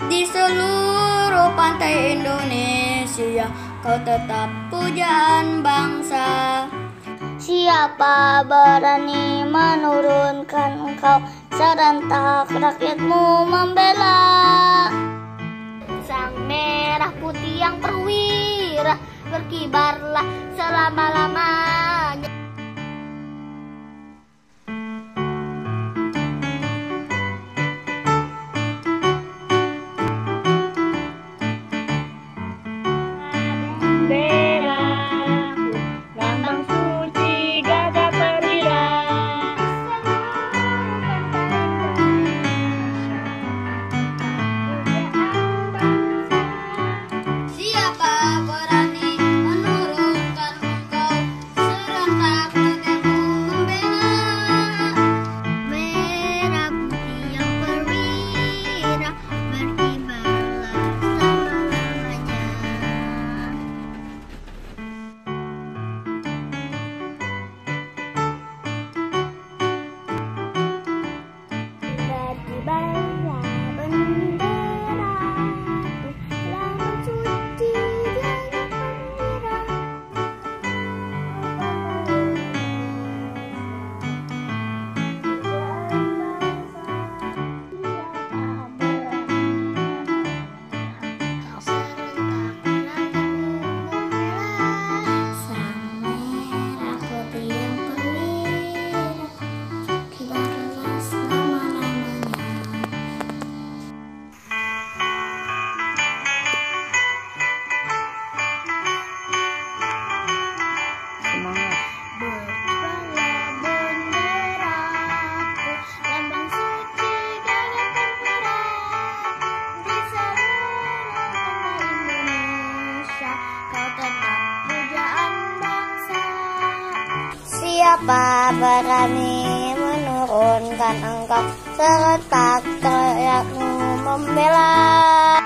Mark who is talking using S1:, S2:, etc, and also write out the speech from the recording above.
S1: Di seluruh pantai Indonesia, kau tetap pujaan bangsa.
S2: Siapa berani menurunkan engkau, serentak rakyatmu membela. Sang merah putih yang perwira, berkibarlah selama-lamanya.
S3: Lambang suci gagah perwira.
S1: Siapa berani menurunkan engkau, serentak rakyatmu membela.
S2: Merah putih yang perwira, berkibarlah selama-lamanya. Berkibarlah benderaku, lambang suci gagah perwira. Serentak rakyatmu membela. Sang merah putih yang perwira, berkibarlah selama-lamanya.
S3: Semangat.
S2: Berkibarlah benderaku, lambang suci gagah perwira. Di seluruh tanah Indonesia, kau tetap pujaan bangsa. Siapa berani menurunkan engkau, serentak rakyatmu membela.